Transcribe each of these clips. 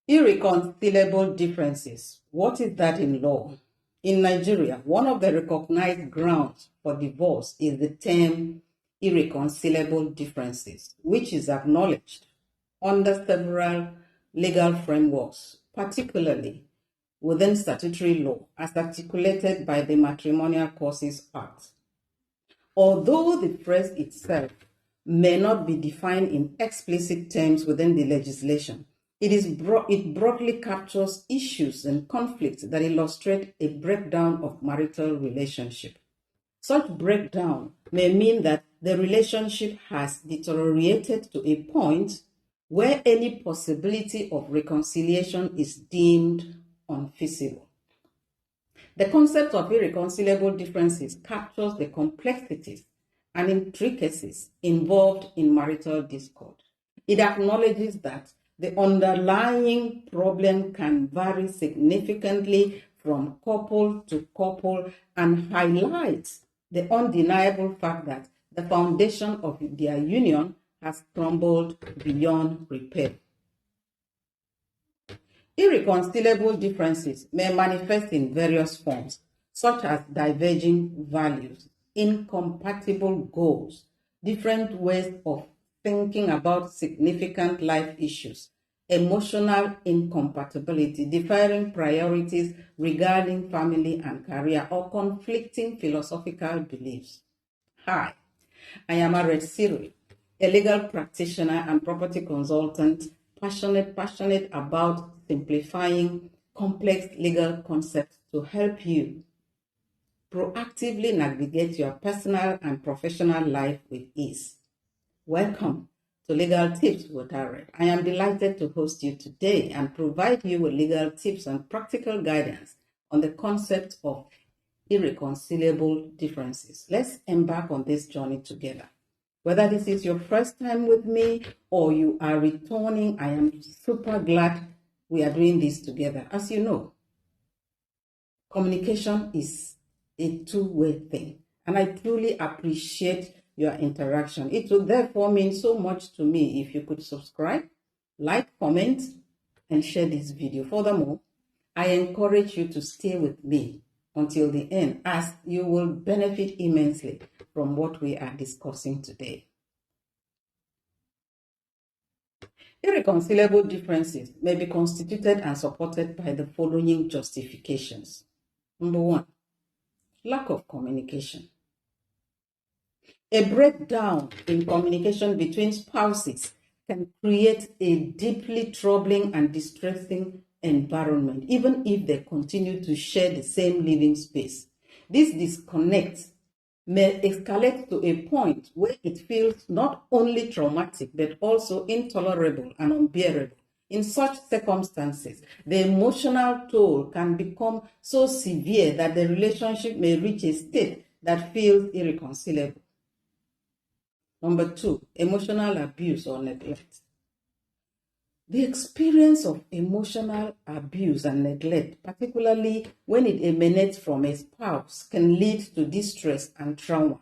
Irreconcilable differences. What is that in law? In Nigeria, one of the recognized grounds for divorce is the term irreconcilable differences, which is acknowledged under several legal frameworks, particularly within statutory law, as articulated by the Matrimonial Causes Act. Although the phrase itself may not be defined in explicit terms within the legislation, it broadly captures issues and conflicts that illustrate a breakdown of marital relationship. Such breakdown may mean that the relationship has deteriorated to a point where any possibility of reconciliation is deemed unfeasible. The concept of irreconcilable differences captures the complexities and intricacies involved in marital discord. It acknowledges that the underlying problem can vary significantly from couple to couple and highlights the undeniable fact that the foundation of their union has crumbled beyond repair. Irreconcilable differences may manifest in various forms, such as diverging values, incompatible goals, different ways of thinking about significant life issues, emotional incompatibility, differing priorities regarding family and career, or conflicting philosophical beliefs. Hi, I am Irreconcilable, a legal practitioner and property consultant, passionate about simplifying complex legal concepts to help you proactively navigate your personal and professional life with ease. Welcome to Legal Tips with Irre. I am delighted to host you today and provide you with legal tips and practical guidance on the concept of irreconcilable differences. Let's embark on this journey together. Whether this is your first time with me or you are returning, I am super glad we are doing this together. As you know, communication is a two-way thing, and I truly appreciate your interaction. It would therefore mean so much to me if you could subscribe, like, comment, and share this video. Furthermore, I encourage you to stay with me until the end, as you will benefit immensely from what we are discussing today. Irreconcilable differences may be constituted and supported by the following justifications. Number one, lack of communication. A breakdown in communication between spouses can create a deeply troubling and distressing environment, even if they continue to share the same living space. This disconnect may escalate to a point where it feels not only traumatic but also intolerable and unbearable. In such circumstances, the emotional toll can become so severe that the relationship may reach a state that feels irreconcilable. Number two, emotional abuse or neglect. The experience of emotional abuse and neglect, particularly when it emanates from a spouse, can lead to distress and trauma.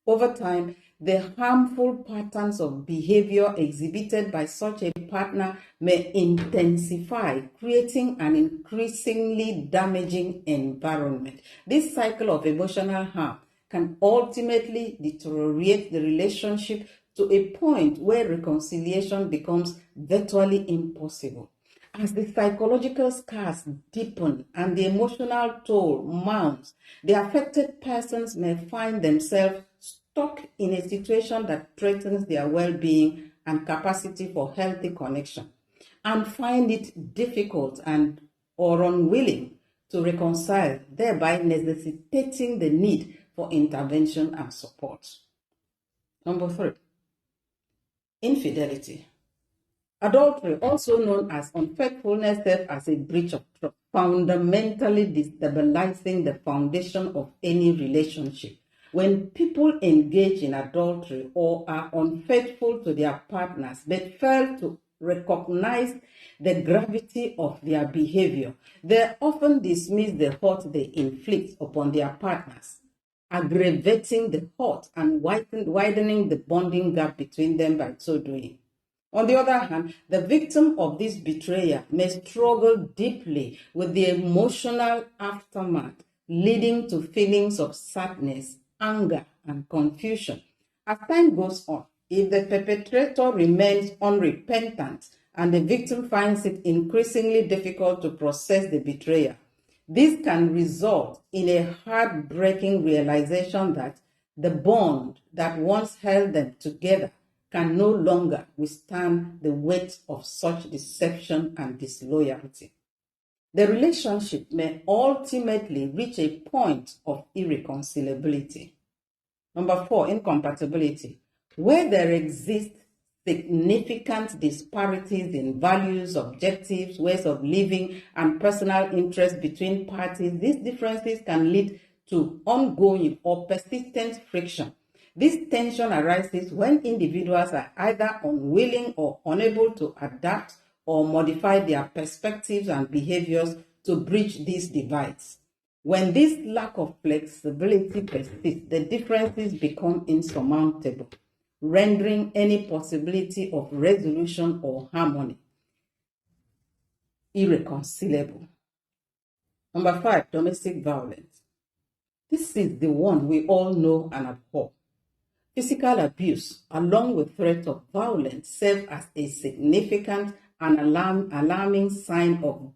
Over time, the harmful patterns of behavior exhibited by such a partner may intensify, creating an increasingly damaging environment. This cycle of emotional harm can ultimately deteriorate the relationship to a point where reconciliation becomes virtually impossible. As the psychological scars deepen and the emotional toll mounts, the affected persons may find themselves stuck in a situation that threatens their well-being and capacity for healthy connection, and find it difficult or unwilling to reconcile, thereby necessitating the need for intervention and support. Number three, infidelity. Adultery, also known as unfaithfulness, serves as a breach of trust, fundamentally destabilizing the foundation of any relationship. When people engage in adultery or are unfaithful to their partners but fail to recognize the gravity of their behavior, they often dismiss the hurt they inflict upon their partners. aggravating the hurt and widening the bonding gap between them by so doing. On the other hand, the victim of this betrayal may struggle deeply with the emotional aftermath, leading to feelings of sadness, anger, and confusion. As time goes on, if the perpetrator remains unrepentant and the victim finds it increasingly difficult to process the betrayal, this can result in a heartbreaking realization that the bond that once held them together can no longer withstand the weight of such deception and disloyalty. The relationship may ultimately reach a point of irreconcilability. Number 4, incompatibility. Where there exists significant disparities in values, objectives, ways of living, and personal interests between parties, these differences can lead to ongoing or persistent friction. This tension arises when individuals are either unwilling or unable to adapt or modify their perspectives and behaviors to bridge these divides. When this lack of flexibility persists, the differences become insurmountable, rendering any possibility of resolution or harmony irreconcilable. Number 5, domestic violence. This is the one we all know and abhor. Physical abuse, along with threats of violence, serve as a significant and alarming sign of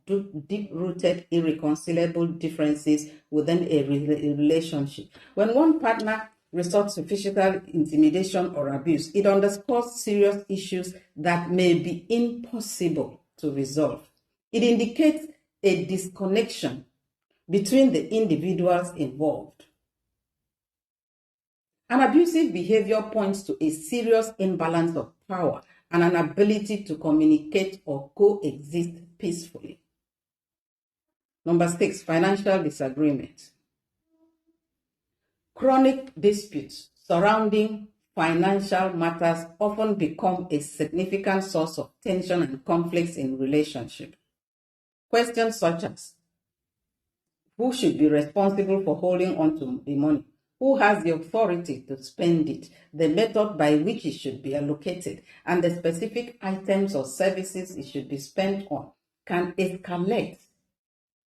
deep-rooted, irreconcilable differences within a relationship. When one partner resorts to physical intimidation or abuse, it underscores serious issues that may be impossible to resolve. It indicates a disconnection between the individuals involved. An abusive behavior points to a serious imbalance of power and an ability to communicate or coexist peacefully. Number 6, financial disagreement. Chronic disputes surrounding financial matters often become a significant source of tension and conflicts in relationships. Questions such as, who should be responsible for holding on to the money? Who has the authority to spend it, the method by which it should be allocated, and the specific items or services it should be spent on can escalate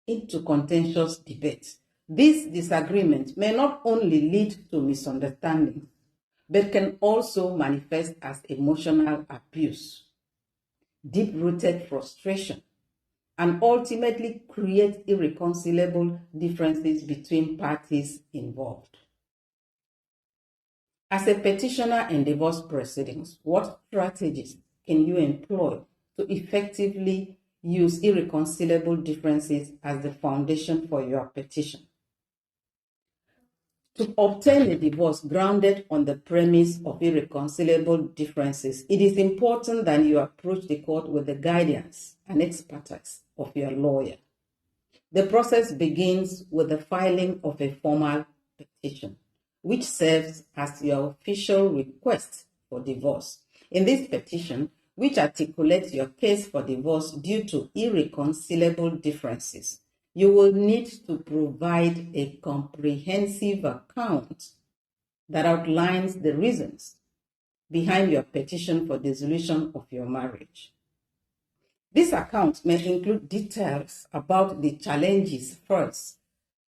into contentious debates. This disagreement may not only lead to misunderstanding, but can also manifest as emotional abuse, deep-rooted frustration, and ultimately create irreconcilable differences between parties involved. As a petitioner in divorce proceedings, what strategies can you employ to effectively use irreconcilable differences as the foundation for your petition? To obtain a divorce grounded on the premise of irreconcilable differences, it is important that you approach the court with the guidance and expertise of your lawyer. The process begins with the filing of a formal petition, which serves as your official request for divorce. In this petition, which articulates your case for divorce due to irreconcilable differences, you will need to provide a comprehensive account that outlines the reasons behind your petition for dissolution of your marriage. This account may include details about the challenges first,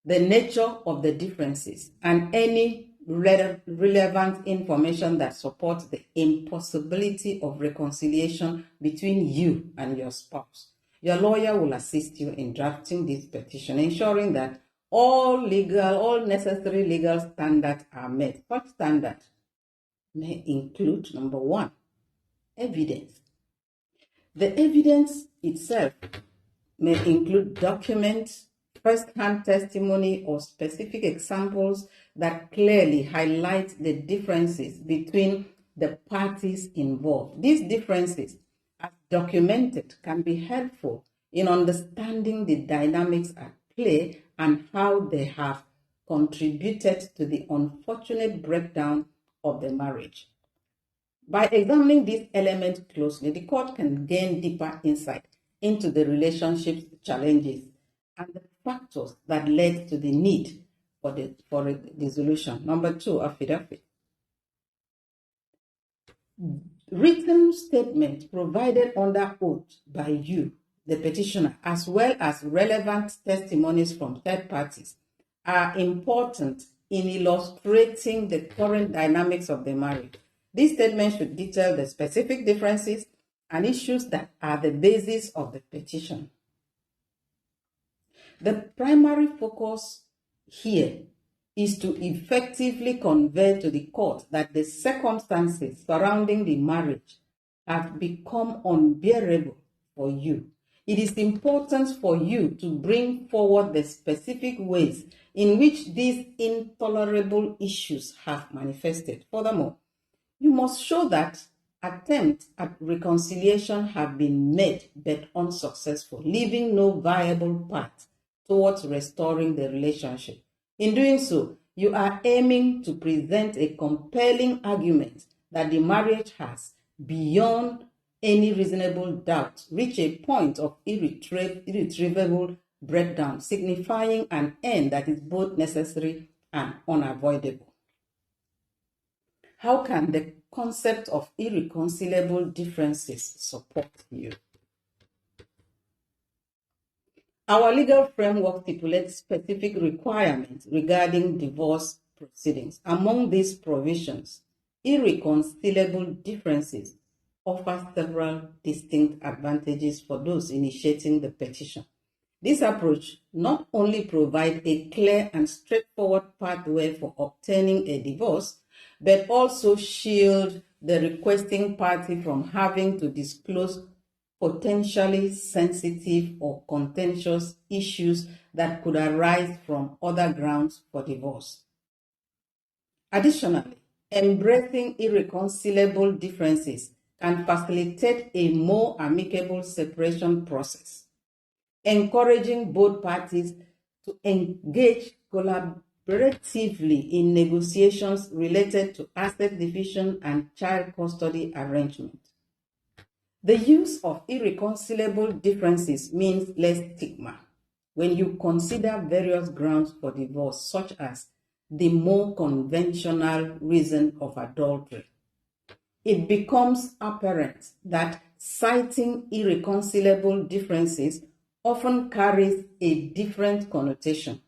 the nature of the differences, and any relevant information that supports the impossibility of reconciliation between you and your spouse. Your lawyer will assist you in drafting this petition, ensuring that all necessary legal standards are met. Such standards may include, number 1, evidence. The evidence itself may include documents, first-hand testimony, or specific examples that clearly highlight the differences between the parties involved. These differences, as documented, can be helpful in understanding the dynamics at play and how they have contributed to the unfortunate breakdown of the marriage. By examining these elements closely, the court can gain deeper insight into the relationship's challenges and the factors that led to the need for a dissolution. Number 2, affidavit. Written statement provided under oath by you, the petitioner, as well as relevant testimonies from third parties, are important in illustrating the current dynamics of the marriage. These statements should detail the specific differences and issues that are the basis of the petition. The primary focus here is to effectively convey to the court that the circumstances surrounding the marriage have become unbearable for you. It is important for you to bring forward the specific ways in which these intolerable issues have manifested. Furthermore, you must show that attempts at reconciliation have been made but unsuccessful, leaving no viable path towards restoring the relationship. In doing so, you are aiming to present a compelling argument that the marriage has, beyond any reasonable doubt, reached a point of irretrievable breakdown, signifying an end that is both necessary and unavoidable. How can the concept of irreconcilable differences support you? Our legal framework stipulates specific requirements regarding divorce proceedings. Among these provisions, irreconcilable differences offer several distinct advantages for those initiating the petition. This approach not only provides a clear and straightforward pathway for obtaining a divorce, but also shields the requesting party from having to disclose potentially sensitive or contentious issues that could arise from other grounds for divorce. Additionally, embracing irreconcilable differences can facilitate a more amicable separation process, encouraging both parties to engage collaboratively in negotiations related to asset division and child custody arrangement. The use of irreconcilable differences means less stigma when you consider various grounds for divorce, such as the more conventional reason of adultery. It becomes apparent that citing irreconcilable differences often carries a different connotation.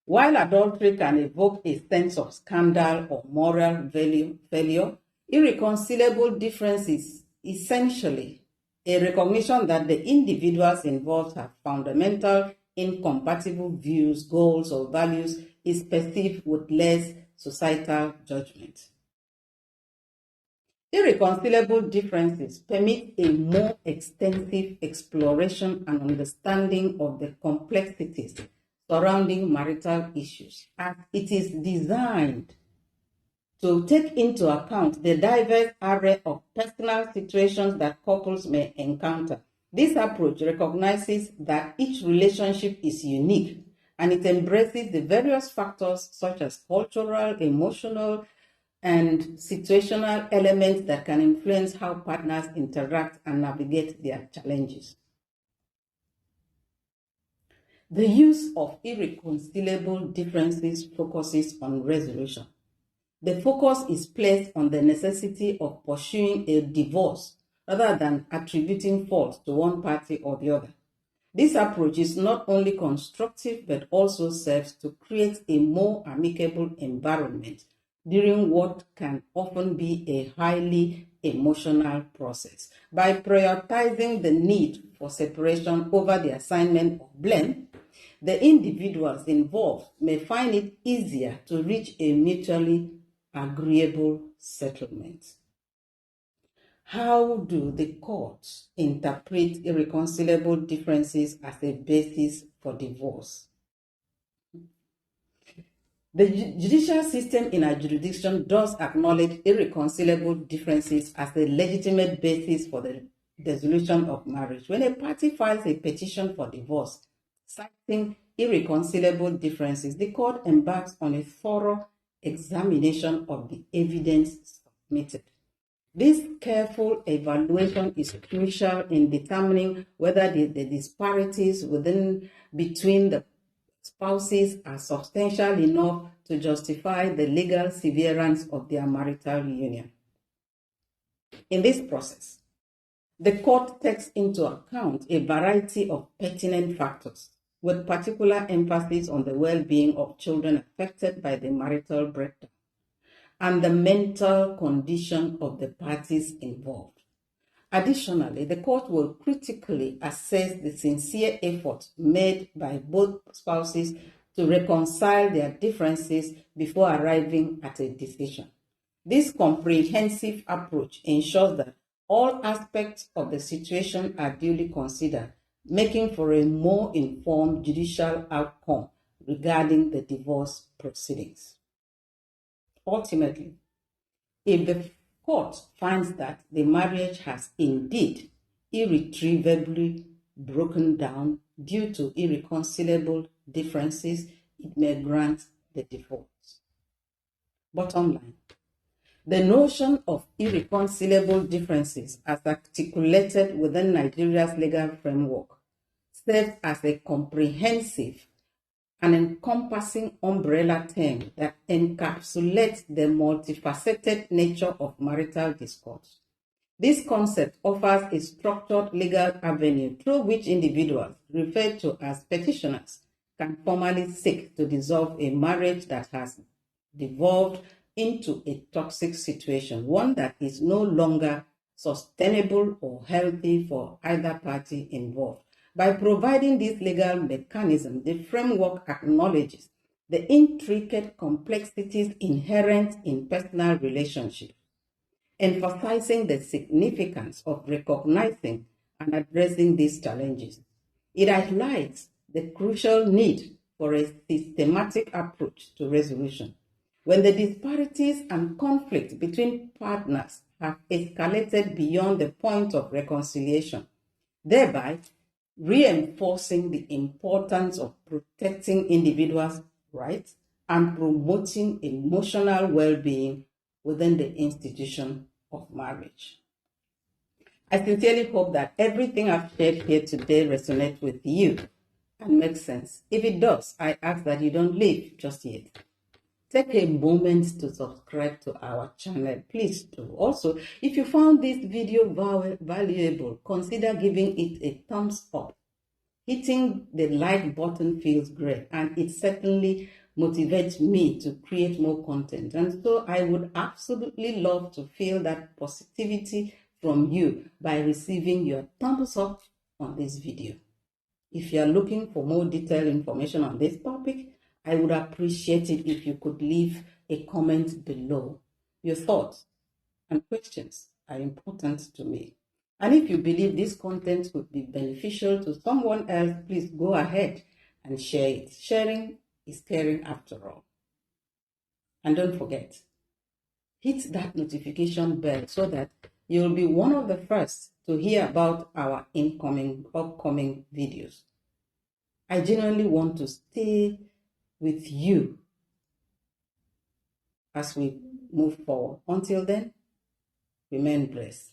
While adultery can evoke a sense of scandal or moral failure, irreconcilable differences essentially a recognition that the individuals involved have fundamental incompatible views, goals, or values is perceived with less societal judgment. Irreconcilable differences permit a more extensive exploration and understanding of the complexities surrounding marital issues, as it is designed to take into account the diverse array of personal situations that couples may encounter. This approach recognizes that each relationship is unique, and it embraces the various factors such as cultural, emotional, and situational elements that can influence how partners interact and navigate their challenges. The use of irreconcilable differences focuses on resolution. The focus is placed on the necessity of pursuing a divorce rather than attributing fault to one party or the other. This approach is not only constructive but also serves to create a more amicable environment during what can often be a highly emotional process. By prioritizing the need for separation over the assignment of blame, the individuals involved may find it easier to reach a mutually agreeable settlement. How do the courts interpret irreconcilable differences as a basis for divorce? The judicial system in our jurisdiction does acknowledge irreconcilable differences as a legitimate basis for the dissolution of marriage. When a party files a petition for divorce, citing irreconcilable differences, the court embarks on a thorough examination of the evidence submitted. This careful evaluation is crucial in determining whether the disparities between the spouses are substantial enough to justify the legal severance of their marital union. In this process, the court takes into account a variety of pertinent factors, with particular emphasis on the well-being of children affected by the marital breakdown and the mental condition of the parties involved. Additionally, the court will critically assess the sincere effort made by both spouses to reconcile their differences before arriving at a decision. This comprehensive approach ensures that all aspects of the situation are duly considered, making for a more informed judicial outcome regarding the divorce proceedings. Ultimately, if the court finds that the marriage has indeed irretrievably broken down due to irreconcilable differences, it may grant the divorce. Bottom line, the notion of irreconcilable differences as articulated within Nigeria's legal framework serves as a comprehensive and encompassing umbrella term that encapsulates the multifaceted nature of marital discourse. This concept offers a structured legal avenue through which individuals, referred to as petitioners, can formally seek to dissolve a marriage that has devolved into a toxic situation, one that is no longer sustainable or healthy for either party involved. By providing this legal mechanism, the framework acknowledges the intricate complexities inherent in personal relationships, emphasizing the significance of recognizing and addressing these challenges. It highlights the crucial need for a systematic approach to resolution. When the disparities and conflict between partners have escalated beyond the point of reconciliation, thereby reinforcing the importance of protecting individuals' rights and promoting emotional well-being within the institution of marriage. I sincerely hope that everything I've shared here today resonates with you and makes sense. If it does, I ask that you don't leave just yet. Take a moment to subscribe to our channel. Please do. Also, if you found this video valuable, consider giving it a thumbs up. Hitting the like button feels great, and it certainly motivates me to create more content. And so I would absolutely love to feel that positivity from you by receiving your thumbs up on this video. If you are looking for more detailed information on this topic, I would appreciate it if you could leave a comment below. Your thoughts and questions are important to me. And if you believe this content would be beneficial to someone else, please go ahead and share it. Sharing is caring after all. And don't forget, hit that notification bell so that you'll be one of the first to hear about our upcoming videos. I genuinely want to stay with you as we move forward. Until then, remain blessed.